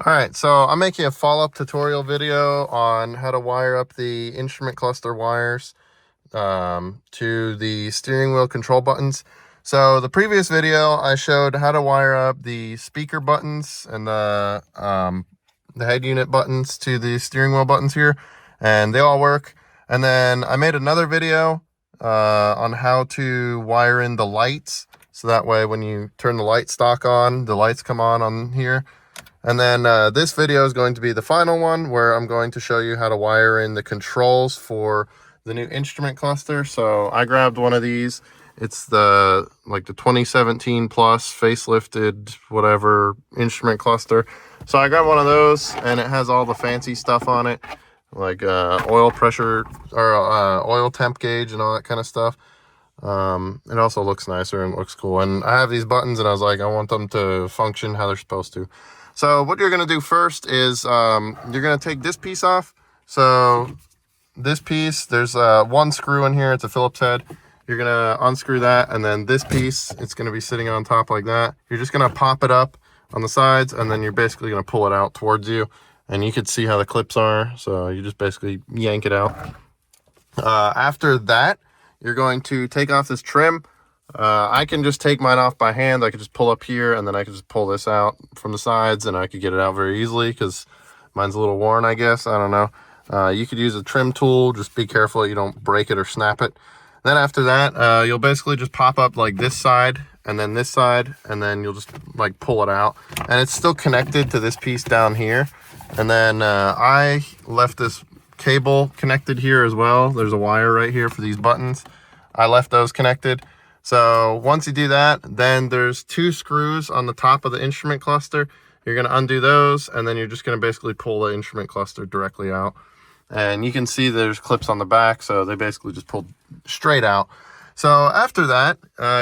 Alright, so I'm making a follow-up tutorial video on how to wire up the instrument cluster wires to the steering wheel control buttons. So the previous video I showed how to wire up the speaker buttons and the head unit buttons to the steering wheel buttons here, and they all work. And then I made another video on how to wire in the lights, so that way when you turn the light stock on, the lights come on here. And then this video is going to be the final one, where I'm going to show you how to wire in the controls for the new instrument cluster. So I grabbed one of these. It's the 2017 plus facelifted whatever instrument cluster. So I grabbed one of those, and it has all the fancy stuff on it, like oil pressure or oil temp gauge and all that kind of stuff. It also looks nicer and looks cool. And I have these buttons, and I was like, I want them to function how they're supposed to. So what you're going to do first is you're going to take this piece off. So this piece, there's one screw in here. It's a Phillips head. You're going to unscrew that, and then this piece, it's going to be sitting on top like that. You're just going to pop it up on the sides, and then you're basically going to pull it out towards you. And you can see how the clips are. So you just basically yank it out. After that, you're going to take off this trim. I can just take mine off by hand. I could just pull up here, and then I could just pull this out from the sides, and I could get it out very easily because mine's a little worn, I guess. I don't know. You could use a trim tool. Just be careful you don't break it or snap it. Then after that, you'll basically just pop up like this side and then this side, and then you'll just like pull it out. And it's still connected to this piece down here. And then I left this cable connected here as well. There's a wire right here for these buttons. I left those connected. So once you do that, then there's two screws on the top of the instrument cluster. You're going to undo those, and then you're just going to basically pull the instrument cluster directly out. And you can see there's clips on the back, so they basically just pulled straight out. So after that,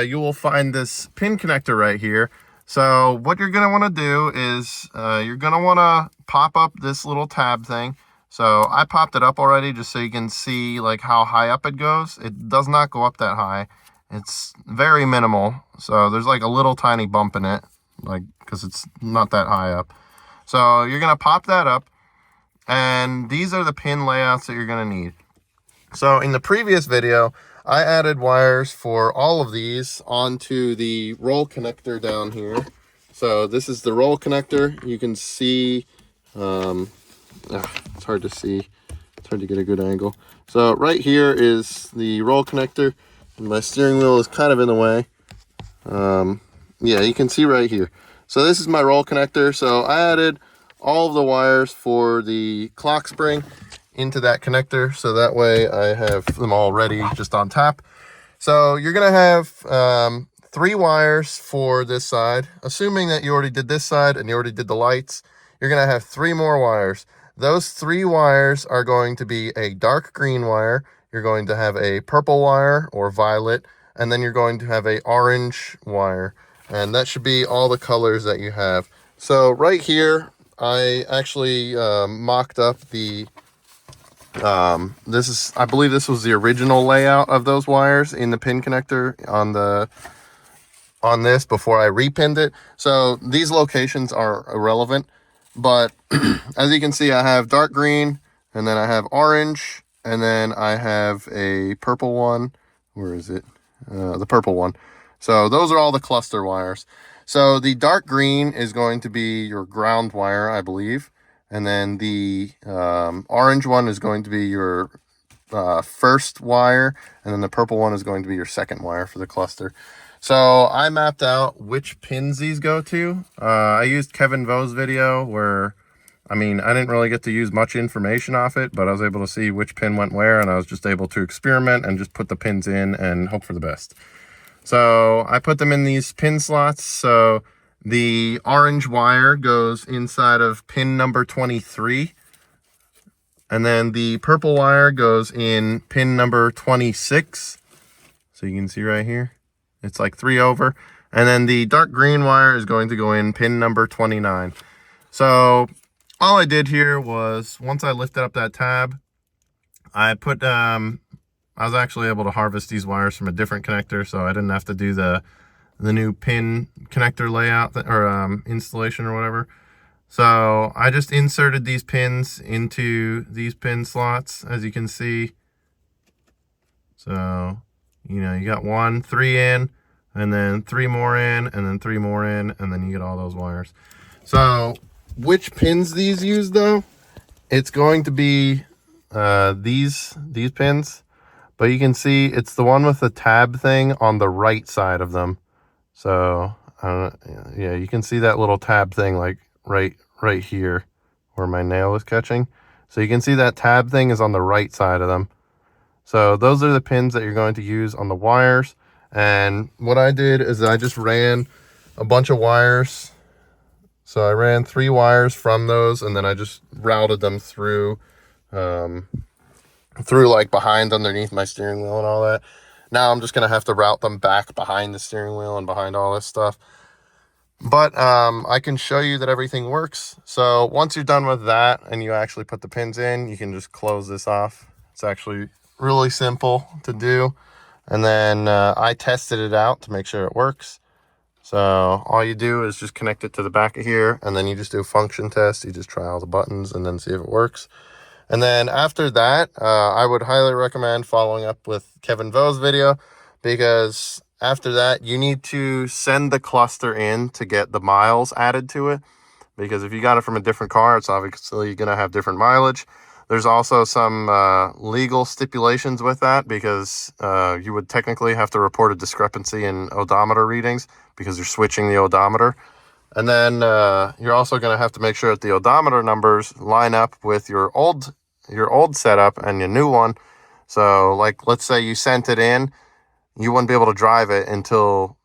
you will find this pin connector right here. So what you're going to want to do is you're going to want to pop up this little tab thing. So I popped it up already just so you can see like how high up it goes. It does not go up that high. It's very minimal, so there's like a little tiny bump in it, like because it's not that high up. So you're gonna pop that up, and these are the pin layouts that you're gonna need. So in the previous video, I added wires for all of these onto the roll connector down here. So this is the roll connector. You can see, it's hard to see. It's hard to get a good angle. So right here is the roll connector. My steering wheel is kind of in the way. Yeah, you can see right here. So this is my roll connector. So I added all of the wires for the clock spring into that connector, so that way I have them all ready just on tap. So you're gonna have 3 wires for this side. Assuming that you already did this side and you already did the lights, you're gonna have 3 more wires. Those 3 wires are going to be a dark green wire. You're going to have a purple wire or violet, and then you're going to have a orange wire, and that should be all the colors that you have. So right here, I actually mocked up the, I believe this was the original layout of those wires in the pin connector on this before I repinned it. So these locations are irrelevant, but as you can see, I have dark green, and then I have orange, and then I have a purple one. Where is it? The purple one. So those are all the cluster wires. So the dark green is going to be your ground wire, I believe. And then the orange one is going to be your first wire. And then the purple one is going to be your second wire for the cluster. So I mapped out which pins these go to. I used Kevin Vo's video where, I didn't really get to use much information off it, but I was able to see which pin went where, and I was just able to experiment and just put the pins in and hope for the best. So I put them in these pin slots. So the orange wire goes inside of pin number 23. And then the purple wire goes in pin number 26. So you can see right here, it's like 3 over. And then the dark green wire is going to go in pin number 29. So all I did here was, once I lifted up that tab, I put, I was actually able to harvest these wires from a different connector, so I didn't have to do the new pin connector layout or installation or whatever. So I just inserted these pins into these pin slots, as you can see. So, you know, you got 1, 3 in, and then 3 more in, and then 3 more in, and then you get all those wires. So which pins these use though? It's going to be these pins, but you can see it's the one with the tab thing on the right side of them. So yeah, you can see that little tab thing like right here where my nail is catching. So you can see that tab thing is on the right side of them. So those are the pins that you're going to use on the wires. And what I did is I just ran a bunch of wires. So I ran 3 wires from those, and then I just routed them through like behind underneath my steering wheel and all that. Now I'm just gonna have to route them back behind the steering wheel and behind all this stuff. But I can show you that everything works. So once you're done with that and you actually put the pins in, you can just close this off. It's actually really simple to do. And then I tested it out to make sure it works. So all you do is just connect it to the back of here, and then you just do a function test. You just try all the buttons and then see if it works. And then after that, I would highly recommend following up with Kevin Vo's video, because after that, you need to send the cluster in to get the miles added to it. Because if you got it from a different car, it's obviously going to have different mileage. There's also some legal stipulations with that, because you would technically have to report a discrepancy in odometer readings because you're switching the odometer. And then you're also going to have to make sure that the odometer numbers line up with your old setup and your new one. So like, let's say you sent it in, you wouldn't be able to drive it until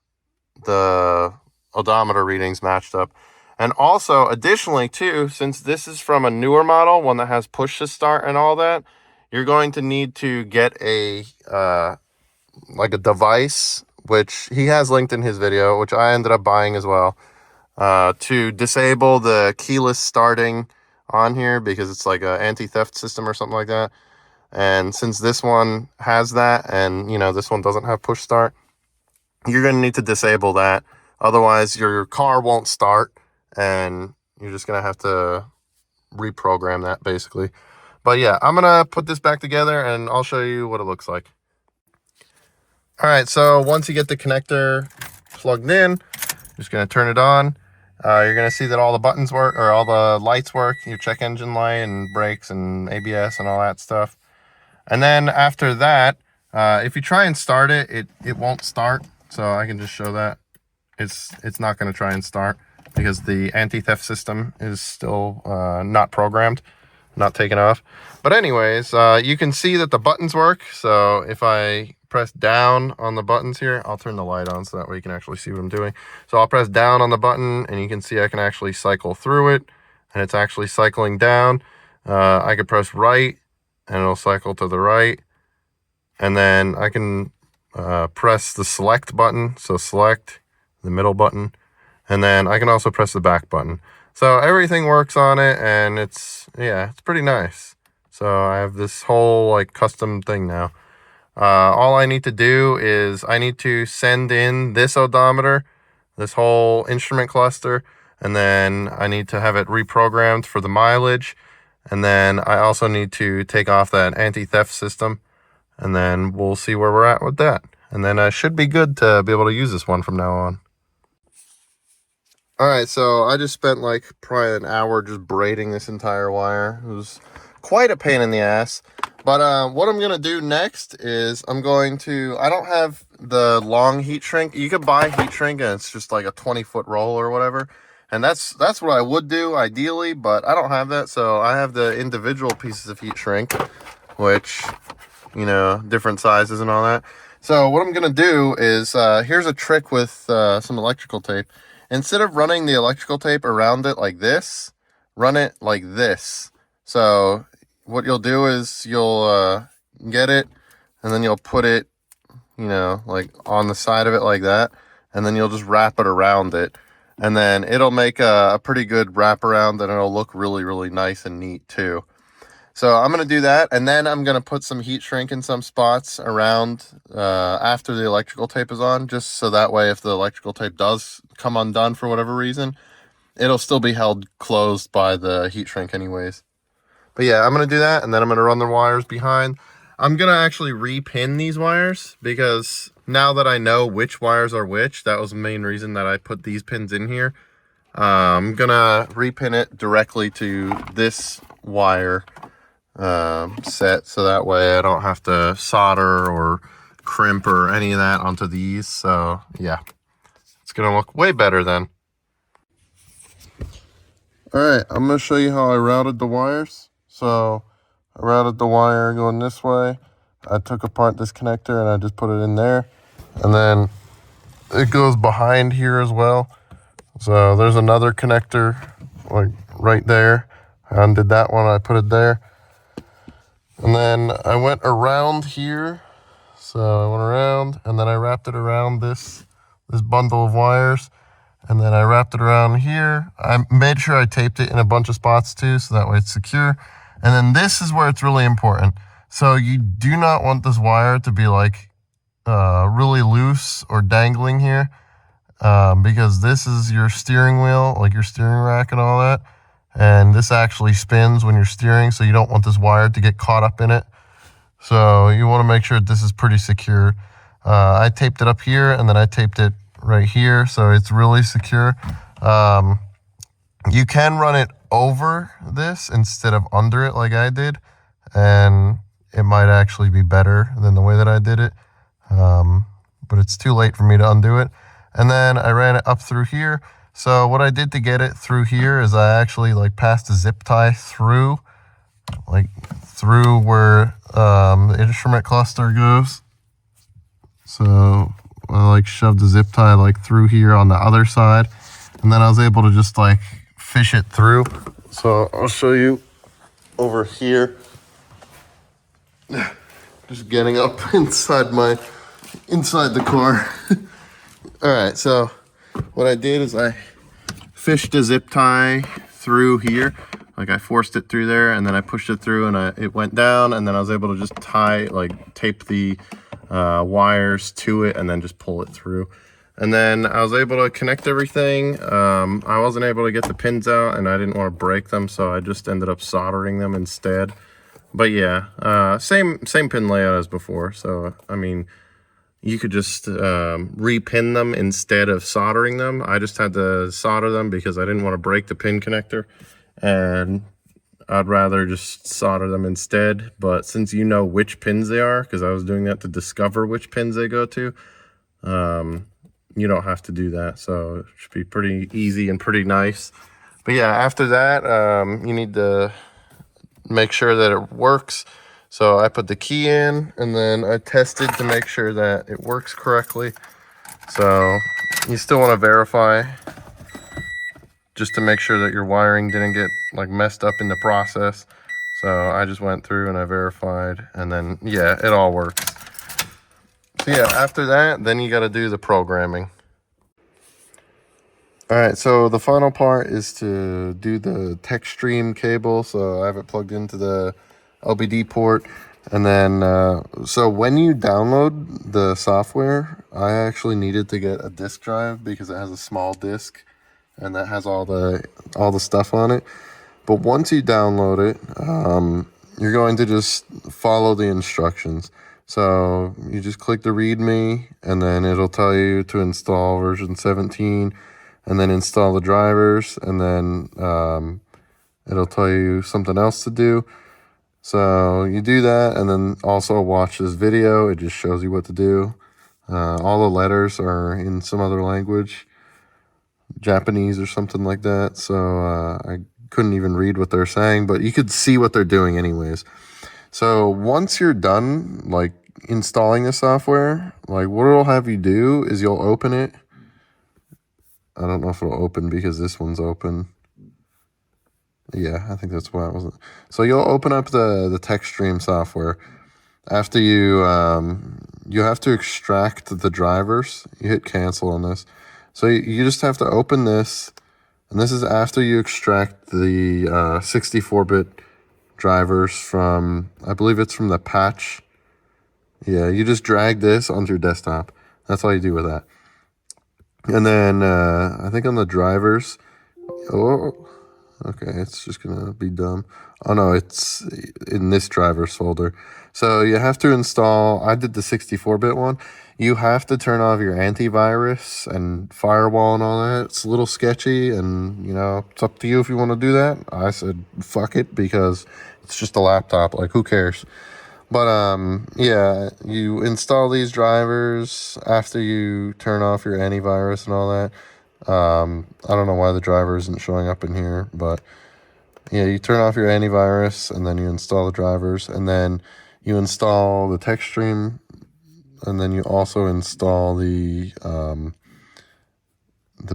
the odometer readings matched up. And also, additionally too, since this is from a newer model, one that has push to start and all that, you're going to need to get a like a device, which he has linked in his video, which I ended up buying as well, to disable the keyless starting on here, because it's like a anti-theft system or something like that. And since this one has that, and you know, this one doesn't have push start, you're going to need to disable that. Otherwise your car won't start, and you're just going to have to reprogram that basically. But yeah, I'm going to put this back together and I'll show you what it looks like. All right, so once you get the connector plugged in, just going to turn it on. You're going to see that all the buttons work, or all the lights work, your check engine light and brakes and ABS and all that stuff. And then after that, if you try and start it, it won't start. So I can just show that. It's not going to try and start because the anti-theft system is still not programmed, not taken off. But anyways, you can see that the buttons work. So if I press down on the buttons here, I'll turn the light on so that way you can actually see what I'm doing. So I'll press down on the button and you can see I can actually cycle through it, and it's actually cycling down. I could press right and it'll cycle to the right, and then I can press the select button, so select the middle button, and then I can also press the back button. So everything works on it, and it's pretty nice. So I have this whole like custom thing now. All I need to do is I need to send in this odometer, this whole instrument cluster, and then I need to have it reprogrammed for the mileage. And then I also need to take off that anti-theft system, and then we'll see where we're at with that. And then I should be good to be able to use this one from now on. All right, so I just spent like probably an hour just braiding this entire wire. It was quite a pain in the ass. But what I'm going to do next is I don't have the long heat shrink. You could buy heat shrink and it's just like a 20-foot roll or whatever. And that's what I would do ideally, but I don't have that. So I have the individual pieces of heat shrink, which, you know, different sizes and all that. So what I'm going to do is, here's a trick with some electrical tape. Instead of running the electrical tape around it like this, run it like this. So what you'll do is you'll get it, and then you'll put it, you know, like on the side of it like that, and then you'll just wrap it around it, and then it'll make a pretty good wraparound, and it'll look really, really nice and neat too. So I'm going to do that, and then I'm going to put some heat shrink in some spots around after the electrical tape is on, just so that way if the electrical tape does come undone for whatever reason, it'll still be held closed by the heat shrink anyways. But yeah, I'm going to do that, and then I'm going to run the wires behind. I'm going to actually repin these wires, because now that I know which wires are which, that was the main reason that I put these pins in here. I'm going to repin it directly to this wire set, so that way I don't have to solder or crimp or any of that onto these. So yeah, it's going to look way better then. Alright, I'm going to show you how I routed the wires. So I routed the wire going this way. I took apart this connector and I just put it in there. And then it goes behind here as well. So there's another connector like right there. I undid that one, I put it there. And then I went around here. So I went around and then I wrapped it around this bundle of wires. And then I wrapped it around here. I made sure I taped it in a bunch of spots too, so that way it's secure. And then this is where it's really important. So you do not want this wire to be like really loose or dangling here, because this is your steering wheel, like your steering rack and all that. And this actually spins when you're steering, so you don't want this wire to get caught up in it. So you want to make sure this is pretty secure. I taped it up here, and then I taped it right here, so it's really secure. You can run it over this instead of under it like I did, and it might actually be better than the way that I did it, but it's too late for me to undo it. And then I ran it up through here. So what I did to get it through here is I actually like passed a zip tie through, like through where the instrument cluster goes. So I like shoved the zip tie like through here on the other side, and then I was able to just like fish it through. So I'll show you over here. Just getting up inside the car. All right, so what I did is I fished a zip tie through here. Like I forced it through there, and then I pushed it through, and it went down, and then I was able to just tape the wires to it and then just pull it through. And then I was able to connect everything. I wasn't able to get the pins out, and I didn't want to break them, so I just ended up soldering them instead. But yeah, same pin layout as before. So I mean, you could just repin them instead of soldering them. I just had to solder them because I didn't want to break the pin connector, and I'd rather just solder them instead. But since you know which pins they are, because I was doing that to discover which pins they go to, you don't have to do that. So it should be pretty easy and pretty nice. But yeah, after that, you need to make sure that it works. So I put the key in, and then I tested to make sure that it works correctly. So you still want to verify just to make sure that your wiring didn't get like messed up in the process. So I just went through and I verified, and then yeah, it all works. So yeah, after that, then you got to do the programming. All right, so the final part is to do the tech stream cable. So I have it plugged into the LBD port. And then, so when you download the software, I actually needed to get a disk drive because it has a small disk and that has all the stuff on it. But once you download it, you're going to just follow the instructions. So you just click the README, and then it'll tell you to install version 17, and then install the drivers, and then it'll tell you something else to do. So you do that, and then also watch this video. It just shows you what to do. All the letters are in some other language, Japanese or something like that. So I couldn't even read what they're saying, but you could see what they're doing anyways. So once you're done, like installing the software, like what it'll have you do is you'll open it. I don't know if it'll open because this one's open. Yeah, I think that's why it wasn't. So you'll open up the TechStream software. After you have to extract the drivers. You hit cancel on this. So you just have to open this, and this is after you extract the 64-bit drivers from, I believe it's from the patch. Yeah, you just drag this onto your desktop. That's all you do with that. And then I think on the drivers, Oh, okay, it's just gonna be dumb. Oh no, it's in this driver's folder. So you have to install, I did the 64-bit one. You have to turn off your antivirus and firewall and all that. It's a little sketchy, and you know, it's up to you if you want to do that. I said fuck it, because it's just a laptop, like who cares? But yeah, you install these drivers after you turn off your antivirus and all that. I don't know why the driver isn't showing up in here, but yeah, you turn off your antivirus and then you install the drivers, and then you install the text stream, and then you also install the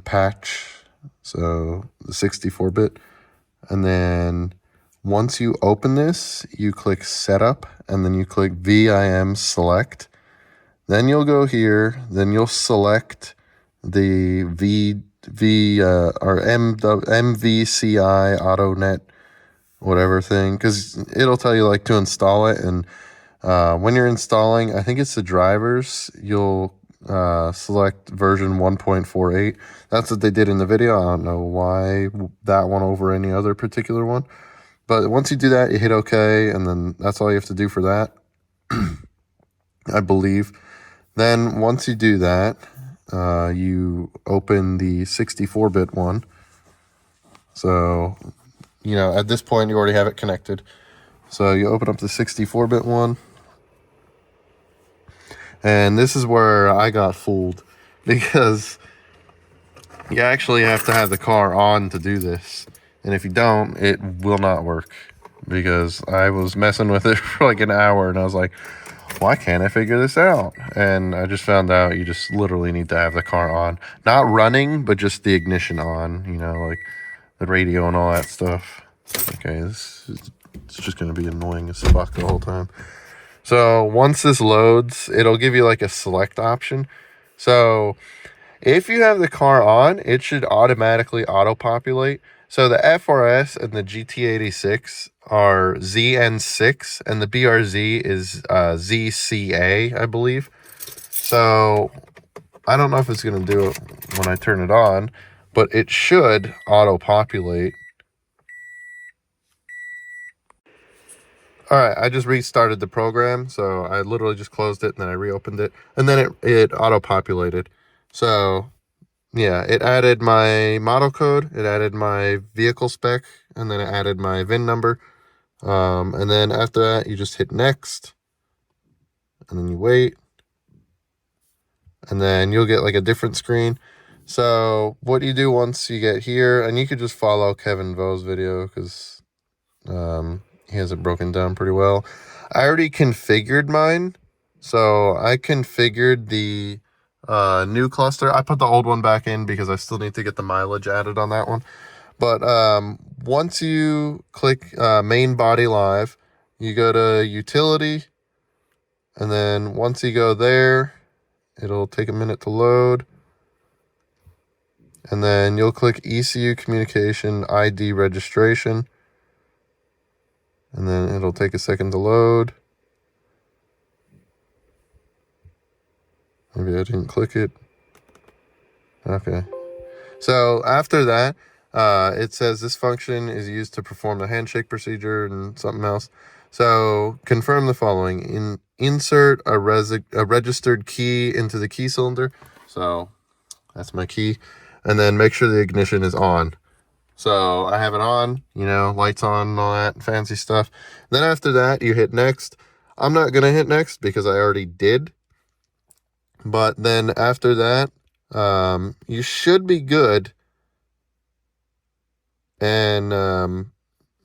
patch, so the 64-bit, and then once you open this, you click setup, and then you click VIM select. Then you'll go here, then you'll select the MVCI AutoNet whatever thing, because it'll tell you like to install it. And when you're installing, I think it's the drivers, you'll select version 1.48. That's what they did in the video. I don't know why that one over any other particular one, but once you do that, you hit OK, and then that's all you have to do for that, I believe. Then once you do that, you open the 64-bit one. So, you know, at this point, you already have it connected. So you open up the 64-bit one. And this is where I got fooled, because you actually have to have the car on to do this. And if you don't, it will not work. Because I was messing with it for like an hour, and I was like, why can't I figure this out? And I just found out you just literally need to have the car on. Not running, but just the ignition on, you know, like the radio and all that stuff. Okay, it's just going to be annoying as fuck the whole time. So once this loads, it'll give you like a select option. So if you have the car on, it should automatically auto-populate. So the FRS and the GT86 are ZN6, and the BRZ is ZCA, I believe. So I don't know if it's going to do it when I turn it on, but it should auto-populate. All right, I just restarted the program, so I literally just closed it, and then I reopened it, and then it auto-populated. So yeah, it added my model code, it added my vehicle spec, and then it added my VIN number. And then after that, you just hit next, and then you wait, and then you'll get like a different screen. So what you do once you get here, and you could just follow Kevin Vo's video, because he has it broken down pretty well. I already configured mine, so I configured the new cluster. I put the old one back in because I still need to get the mileage added on that one. But once you click main body live, you go to utility, and then once you go there, it'll take a minute to load, and then you'll click ECU communication ID registration, and then it'll take a second to load. Maybe I didn't click it. Okay. So after that, it says this function is used to perform the handshake procedure and something else. So confirm the following: insert a registered key into the key cylinder. So that's my key, and then make sure the ignition is on. So I have it on, you know, lights on and all that fancy stuff. Then after that, you hit next. I'm not gonna hit next because I already did. But then after that, you should be good, and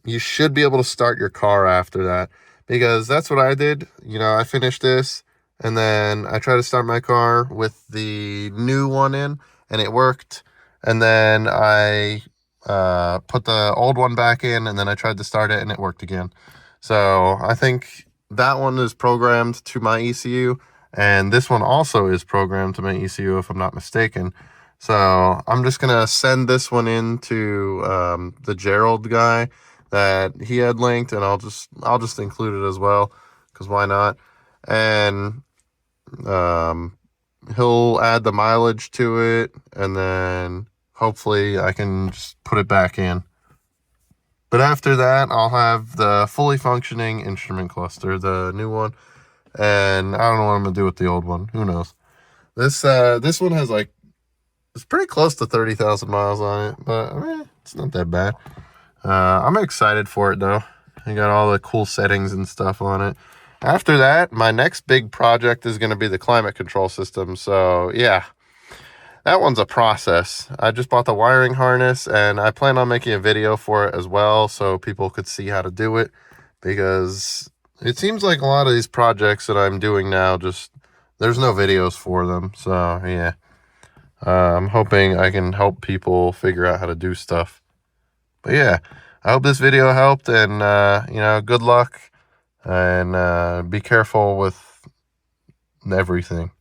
you should be able to start your car after that, because that's what I did. You know, I finished this, and then I tried to start my car with the new one in, and it worked. And then I put the old one back in, and then I tried to start it, and it worked again. So I think that one is programmed to my ECU, and this one also is programmed to my ECU, if I'm not mistaken. So I'm just gonna send this one in to the Gerald guy that he had linked, and I'll just include it as well, because why not? And he'll add the mileage to it, and then hopefully I can just put it back in. But after that, I'll have the fully functioning instrument cluster, the new one. And I don't know what I'm going to do with the old one. Who knows? This one has like, it's pretty close to 30,000 miles on it. But, I mean, it's not that bad. I'm excited for it, though. I got all the cool settings and stuff on it. After that, my next big project is going to be the climate control system. So, yeah. That one's a process. I just bought the wiring harness, and I plan on making a video for it as well so people could see how to do it, because it seems like a lot of these projects that I'm doing now, just there's no videos for them. So yeah, I'm hoping I can help people figure out how to do stuff. But yeah, I hope this video helped, and you know, good luck, and be careful with everything.